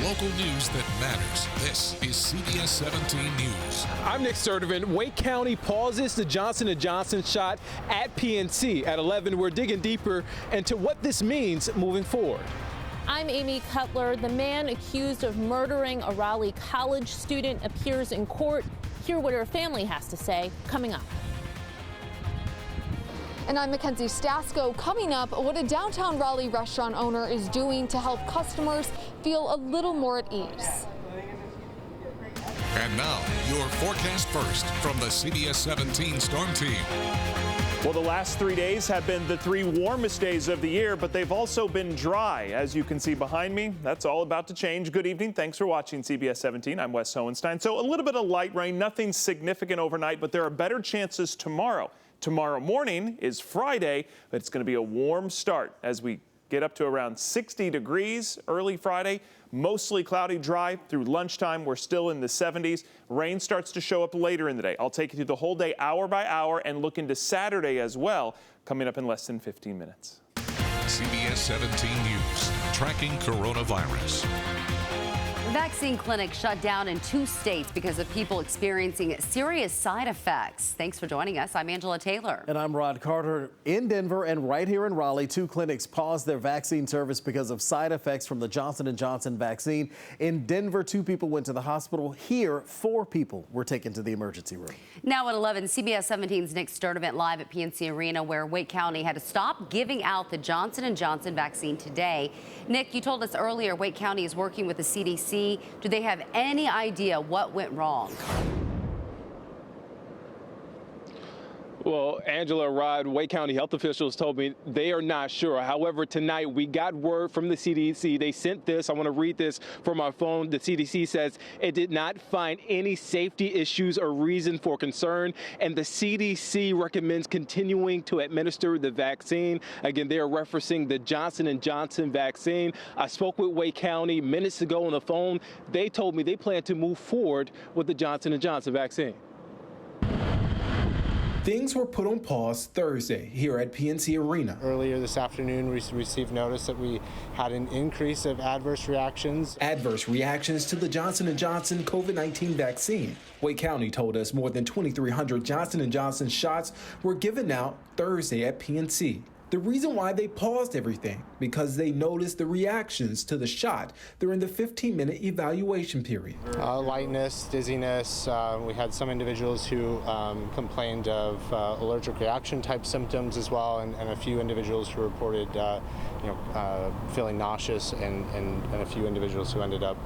local news that matters. This is CBS 17 News. I'm Nick Sturdivant. Wake County pauses the Johnson & Johnson shot at PNC. At 11, we're digging deeper into what this means moving forward. I'm Amy Cutler. The man accused of murdering a Raleigh college student appears in court. Hear what her family has to say coming up. And I'm Mackenzie Stasko. Coming up, what a downtown Raleigh restaurant owner is doing to help customers feel a little more at ease. And now, your forecast first from the CBS 17 Storm Team. Well, the last 3 days have been the 3 warmest days of the year, but they've also been dry. As you can see behind me, that's all about to change. Good evening. Thanks for watching CBS 17. I'm Wes Hohenstein. So a little bit of light rain, nothing significant overnight, but there are better chances tomorrow. Tomorrow morning is Friday, but it's going to be a warm start as we get up to around 60 degrees early Friday. Mostly cloudy, dry through lunchtime. We're still in the 70s. Rain starts to show up later in the day. I'll take you through the whole day, hour by hour, and look into Saturday as well, coming up in less than 15 minutes. CBS 17 News, tracking coronavirus. Vaccine clinics shut down in 2 states because of people experiencing serious side effects. Thanks for joining us. I'm Angela Taylor. And I'm Rod Carter. In Denver and right here in Raleigh, 2 clinics paused their vaccine service because of side effects from the Johnson & Johnson vaccine. In Denver, 2 people went to the hospital. Here, 4 people were taken to the emergency room. Now at 11, CBS 17's Nick Sturdivant live at PNC Arena, where Wake County had to stop giving out the Johnson & Johnson vaccine today. Nick, you told us earlier Wake County is working with the CDC. Do they have any idea what went wrong? Well, Angela, Rod, Wake County health officials told me they are not sure. However, tonight we got word from the CDC. They sent this. I want to read this from my phone. The CDC says it did not find any safety issues or reason for concern, and the CDC recommends continuing to administer the vaccine. Again, they are referencing the Johnson & Johnson vaccine. I spoke with Wake County minutes ago on the phone. They told me they plan to move forward with the Johnson & Johnson vaccine. Things were put on pause Thursday here at PNC Arena. Earlier this afternoon, we received notice that we had an increase of adverse reactions. Adverse reactions to the Johnson & Johnson COVID-19 vaccine. Wake County told us more than 2,300 Johnson & Johnson shots were given out Thursday at PNC. The reason why they paused everything, because they noticed the reactions to the shot during the 15-minute evaluation period. Lightness, dizziness. We had some individuals who complained of allergic reaction type symptoms as well, and a few individuals who reported feeling nauseous, and a few individuals who ended up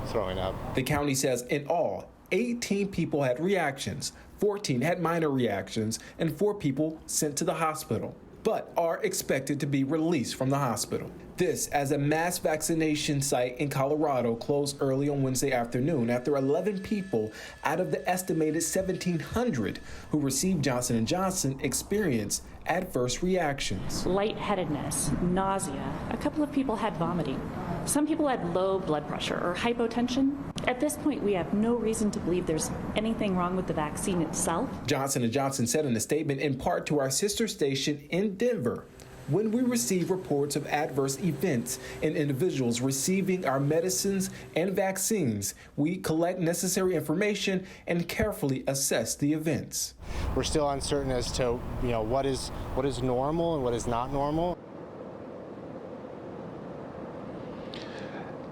throwing up. The county says in all, 18 people had reactions, 14 had minor reactions, and 4 people sent to the hospital, but are expected to be released from the hospital. This as a mass vaccination site in Colorado closed early on Wednesday afternoon after 11 people out of the estimated 1,700 who received Johnson & Johnson experienced adverse reactions. Lightheadedness, nausea. A couple of people had vomiting. Some people had low blood pressure or hypotension. At this point, we have no reason to believe there's anything wrong with the vaccine itself. Johnson & Johnson said in a statement in part to our sister station in Denver, when we receive reports of adverse events in individuals receiving our medicines and vaccines, we collect necessary information and carefully assess the events. We're still uncertain as to what is normal and what is not normal.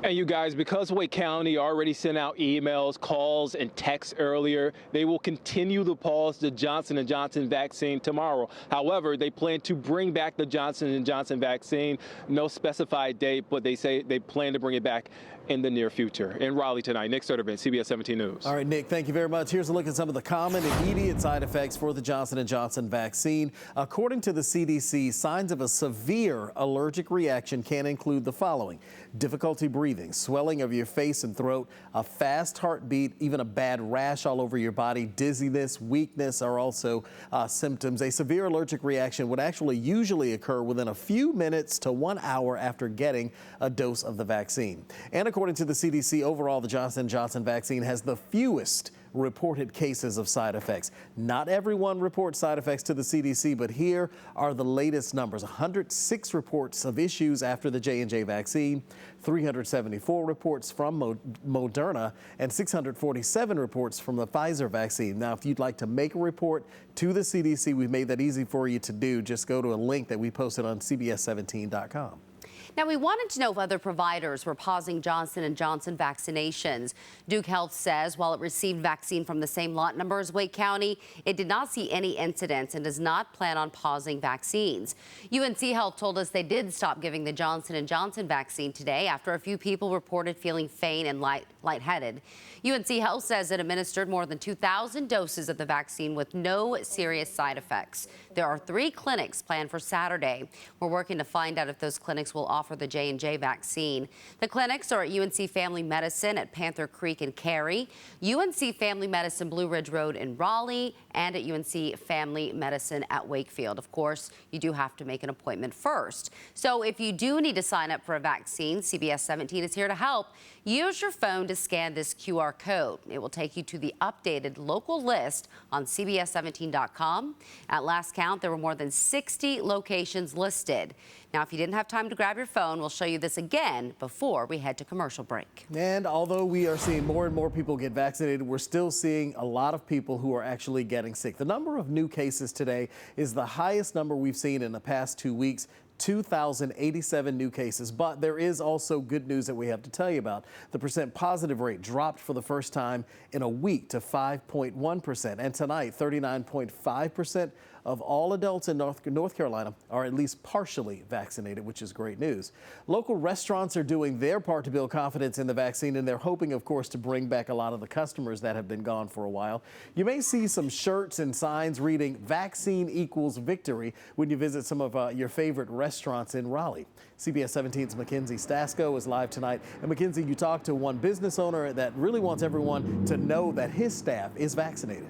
And you guys, because Wake County already sent out emails, calls, and texts earlier, they will continue to pause the Johnson & Johnson vaccine tomorrow. However, they plan to bring back the Johnson & Johnson vaccine. No specified date, but they say they plan to bring it back in the near future. In Raleigh tonight, Nick Sturdivant, CBS 17 News. All right, Nick, thank you very much. Here's a look at some of the common immediate side effects for the Johnson & Johnson vaccine. According to the CDC, signs of a severe allergic reaction can include the following: difficulty breathing, swelling of your face and throat, a fast heartbeat, even a bad rash all over your body, dizziness, weakness are also symptoms. A severe allergic reaction would actually usually occur within a few minutes to 1 hour after getting a dose of the vaccine. And according to the CDC, overall, the Johnson & Johnson vaccine has the fewest reported cases of side effects. Not everyone reports side effects to the CDC, but here are the latest numbers. 106 reports of issues after the J&J vaccine, 374 reports from Moderna, and 647 reports from the Pfizer vaccine. Now, if you'd like to make a report to the CDC, we've made that easy for you to do. Just go to a link that we posted on CBS17.com. Now, we wanted to know if other providers were pausing Johnson & Johnson vaccinations. Duke Health says while it received vaccine from the same lot number as Wake County, it did not see any incidents and does not plan on pausing vaccines. UNC Health told us they did stop giving the Johnson & Johnson vaccine today after a few people reported feeling faint and lightheaded. UNC Health says it administered more than 2,000 doses of the vaccine with no serious side effects. There are 3 clinics planned for Saturday. We're working to find out if those clinics will offer the J&J vaccine. The clinics are at UNC Family Medicine at Panther Creek in Cary, UNC Family Medicine Blue Ridge Road in Raleigh, and at UNC Family Medicine at Wakefield. Of course, you do have to make an appointment first. So if you do need to sign up for a vaccine, CBS 17 is here to help. Use your phone to scan this QR code. It will take you to the updated local list on CBS17.com. At last count, there were more than 60 locations listed. Now, if you didn't have time to grab your phone, we'll show you this again before we head to commercial break. And although we are seeing more and more people get vaccinated, we're still seeing a lot of people who are actually getting sick. The number of new cases today is the highest number we've seen in the past 2 weeks. 2,087 new cases. But there is also good news that we have to tell you about. The percent positive rate dropped for the first time in a week to 5.1%. And tonight, 39.5% of all adults in North Carolina are at least partially vaccinated, which is great news. Local restaurants are doing their part to build confidence in the vaccine, and they're hoping, of course, to bring back a lot of the customers that have been gone for a while. You may see some shirts and signs reading "Vaccine equals victory" when you visit some of your favorite restaurants in Raleigh. CBS 17's Mackenzie Stasco is live tonight. And Mackenzie, you talked to one business owner that really wants everyone to know that his staff is vaccinated.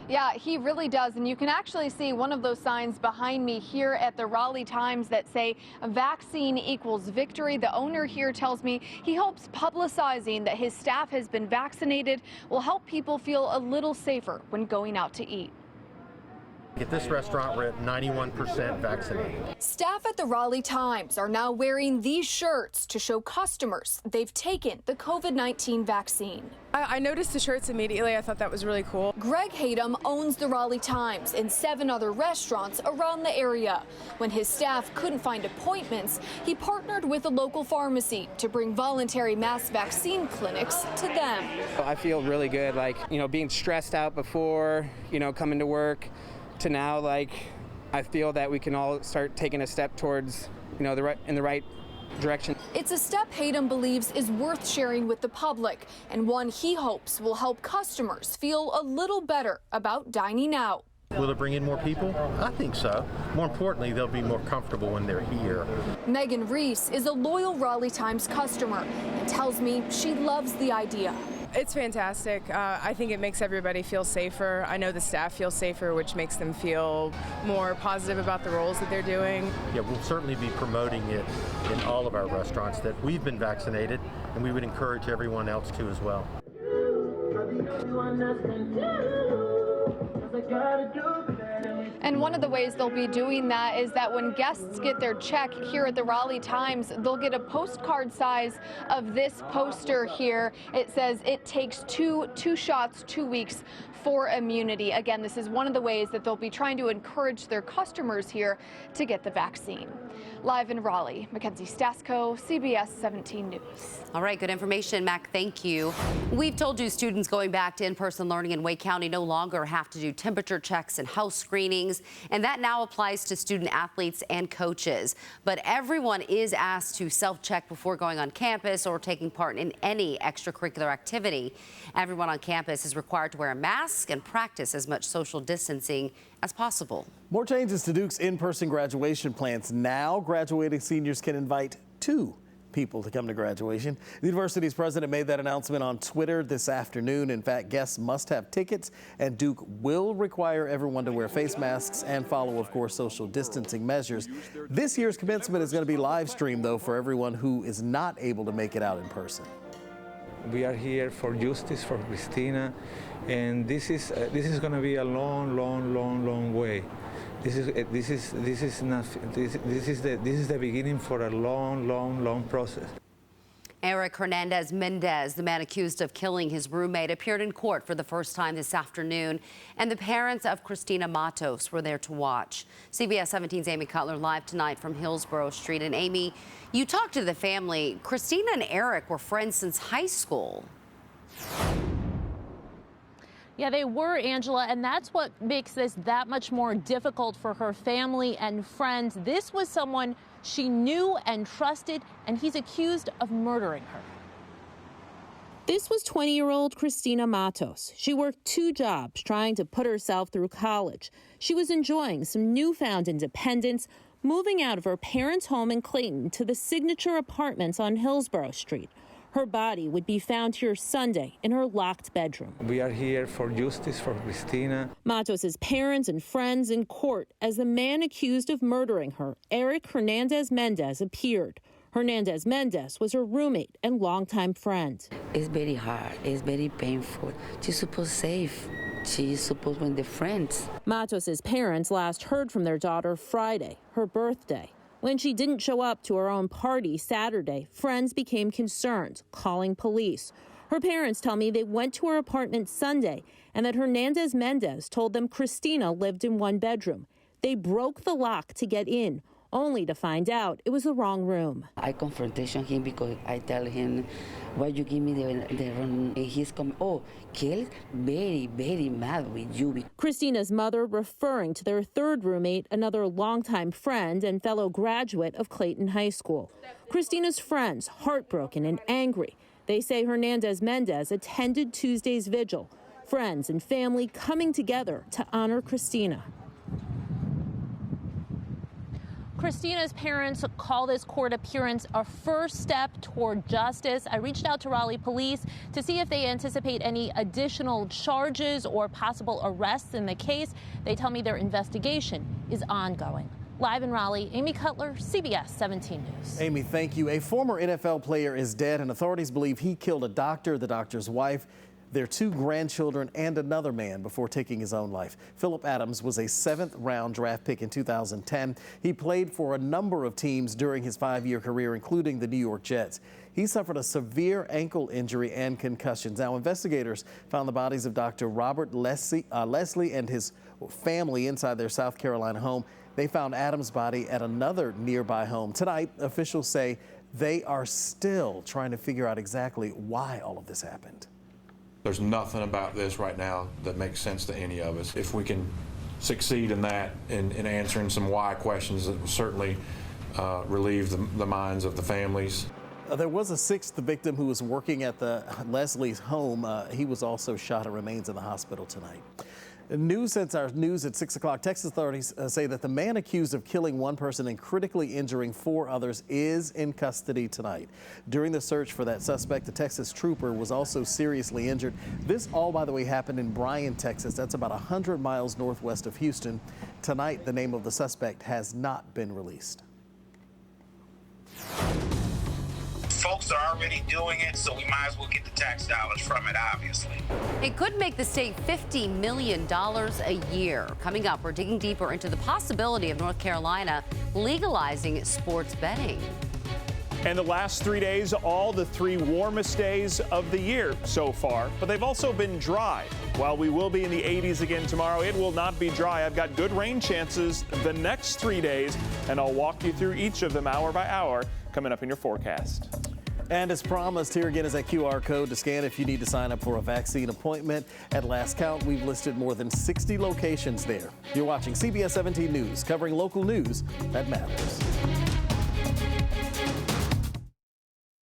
Yeah, he really does. And you can actually see one of those signs behind me here at the Raleigh Times that say "Vaccine equals victory." The owner here tells me he hopes publicizing that his staff has been vaccinated will help people feel a little safer when going out to eat. At this restaurant, we're at 91% vaccinated. Staff at the Raleigh Times are now wearing these shirts to show customers they've taken the COVID-19 vaccine. I noticed the shirts immediately. I thought that was really cool. Greg Hayden owns the Raleigh Times and 7 other restaurants around the area. When his staff couldn't find appointments, he partnered with a local pharmacy to bring voluntary mass vaccine clinics to them. I feel really good, like, being stressed out before, coming to work, to now, like, I feel that we can all start taking a step towards, in the right direction. It's a step Hayden believes is worth sharing with the public, and one he hopes will help customers feel a little better about dining out. Will it bring in more people? I think so. More importantly, they'll be more comfortable when they're here. Megan Reese is a loyal Raleigh Times customer and tells me she loves the idea. It's fantastic. I think it makes everybody feel safer. I know the staff feels safer, which makes them feel more positive about the roles that they're doing. Yeah, we'll certainly be promoting it in all of our restaurants that we've been vaccinated, and we would encourage everyone else to as well. And one of the ways they'll be doing that is that when guests get their check here at the Raleigh Times, they'll get a postcard size of this poster here. It says it takes two shots, 2 weeks for immunity. Again, this is one of the ways that they'll be trying to encourage their customers here to get the vaccine. Live in Raleigh, Mackenzie Stasco, CBS 17 News. All right, good information, Mac. Thank you. We've told you students going back to in-person learning in Wake County no longer have to do temperature checks and health screenings, and that now applies to student athletes and coaches. But everyone is asked to self-check before going on campus or taking part in any extracurricular activity. Everyone on campus is required to wear a mask and practice as much social distancing as possible. More changes to Duke's in-person graduation plans. Now, graduating seniors can invite 2 people to come to graduation. The university's president made that announcement on Twitter this afternoon. In fact, guests must have tickets, and Duke will require everyone to wear face masks and follow, of course, social distancing measures. This year's commencement is going to be live streamed, though, for everyone who is not able to make it out in person. We are here for justice for Cristina, and this is going to be a long way. This is the beginning for a long process. Eric Hernandez Mendez, the man accused of killing his roommate, appeared in court for the first time this afternoon, and the parents of Cristina Matos were there to watch. CBS 17's Amy Cutler live tonight from Hillsborough Street. And Amy, you talked to the family. Cristina and Eric were friends since high school. Yeah, they were, Angela, and that's what makes this that much more difficult for her family and friends. This was someone she knew and trusted, and he's accused of murdering her. This was 20-year-old Cristina Matos. She worked 2 jobs trying to put herself through college. She was enjoying some newfound independence, moving out of her parents' home in Clayton to the Signature Apartments on Hillsborough Street. Her body would be found here Sunday in her locked bedroom. We are here for justice for Cristina. Matos' parents and friends in court as the man accused of murdering her, Eric Hernandez Mendez, appeared. Hernandez Mendez was her roommate and longtime friend. It's very hard. It's very painful. She's supposed safe. She's supposed to be the friends. Matos' parents last heard from their daughter Friday, her birthday. When she didn't show up to her own party Saturday, friends became concerned, calling police. Her parents tell me they went to her apartment Sunday and that Hernandez Mendez told them Cristina lived in one bedroom. They broke the lock to get in, only to find out it was the wrong room. I confrontation him because I tell him, why you give me the wrong, and he's coming, oh, Kelly's very mad with you. Cristina's mother referring to their third roommate, another longtime friend and fellow graduate of Clayton High School. Cristina's friends heartbroken and angry. They say Hernandez Mendez attended Tuesday's vigil. Friends and family coming together to honor Cristina. Cristina's parents call this court appearance a first step toward justice. I reached out to Raleigh police to see if they anticipate any additional charges or possible arrests in the case. They tell me their investigation is ongoing. Live in Raleigh, Amy Cutler, CBS 17 News. Amy, thank you. A former NFL player is dead, and authorities believe he killed a doctor, the doctor's wife, their 2 grandchildren, and another man before taking his own life. Philip Adams was a 7th-round draft pick in 2010. He played for a number of teams during his 5-year career, including the New York Jets. He suffered a severe ankle injury and concussions. Now, investigators found the bodies of Dr. Robert Leslie and his family inside their South Carolina home. They found Adams' body at another nearby home. Tonight, officials say they are still trying to figure out exactly why all of this happened. There's nothing about this right now that makes sense to any of us. If we can succeed in that, in answering some why questions, that will certainly relieve the minds of the families. There was a 6th victim who was working at the Leslie's home. He was also shot and remains in the hospital tonight. News at 6 o'clock. Texas authorities say that the man accused of killing 1 person and critically injuring 4 others is in custody tonight. During the search for that suspect, the Texas trooper was also seriously injured. This all, by the way, happened in Bryan, Texas. That's about 100 miles northwest of Houston. Tonight, the name of the suspect has not been released. Folks are already doing it, so we might as well get the tax dollars from it, obviously. It could make the state $50 million a year. Coming up, we're digging deeper into the possibility of North Carolina legalizing sports betting. And the last 3 days, all the 3 warmest days of the year so far, but they've also been dry. While we will be in the 80s again tomorrow, it will not be dry. I've got good rain chances the next 3 days, and I'll walk you through each of them hour by hour coming up in your forecast. And as promised, here again is that QR code to scan if you need to sign up for a vaccine appointment. At last count, we've listed more than 60 locations there. You're watching CBS 17 News, covering local news that matters.